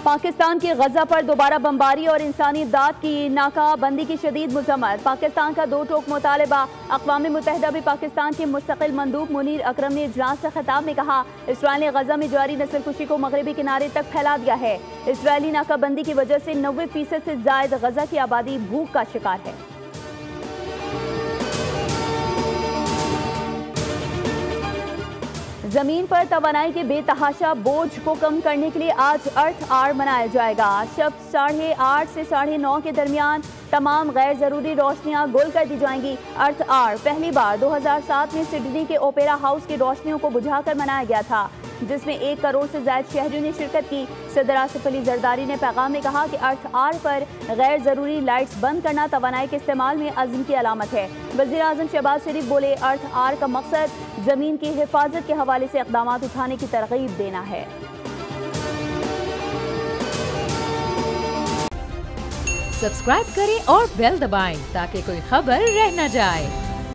पाकिस्तान की गजा पर दोबारा बमबारी और इंसानी इमदाद की नाकाबंदी की शदीद मजम्मत। पाकिस्तान का दो टोक मुतालबा। अक़वाम मुत्तहिदा भी पाकिस्तान के मुस्तकिल मंदूब मुनीर अकरम ने इजलास से खिताब में कहा, इसराइल ने गजा में जारी नस्लकुशी को मगरबी किनारे तक फैला दिया है। इसराइली नाकाबंदी की वजह से 90% से ज्यादा गजा की आबादी भूख का शिकार है। जमीन पर तवानाई के बेतहाशा बोझ को कम करने के लिए आज अर्थ आवर मनाया जाएगा। शब 8:30 से 9:30 के दरमियान तमाम गैर जरूरी रोशनियां गुल कर दी जाएंगी। अर्थ आवर पहली बार 2007 में सिडनी के ओपेरा हाउस की रोशनियों को बुझाकर मनाया गया था, जिसमें 1 करोड़ से ज्यादा शहरियों ने शिरकत की। सदर आसिफ अली जरदारी ने पैगाम में कहा कि अर्थ आवर पर गैर जरूरी लाइट्स बंद करना तवानाई के इस्तेमाल में अज़्म की अलामत है। वज़ीर आज़म शहबाज शरीफ बोले, अर्थ आवर का मकसद जमीन की हिफाजत के हवाले से इक़दाम उठाने की तरगीब देना है। सब्सक्राइब करें और बेल दबाएं ताकि कोई खबर रह न जाए।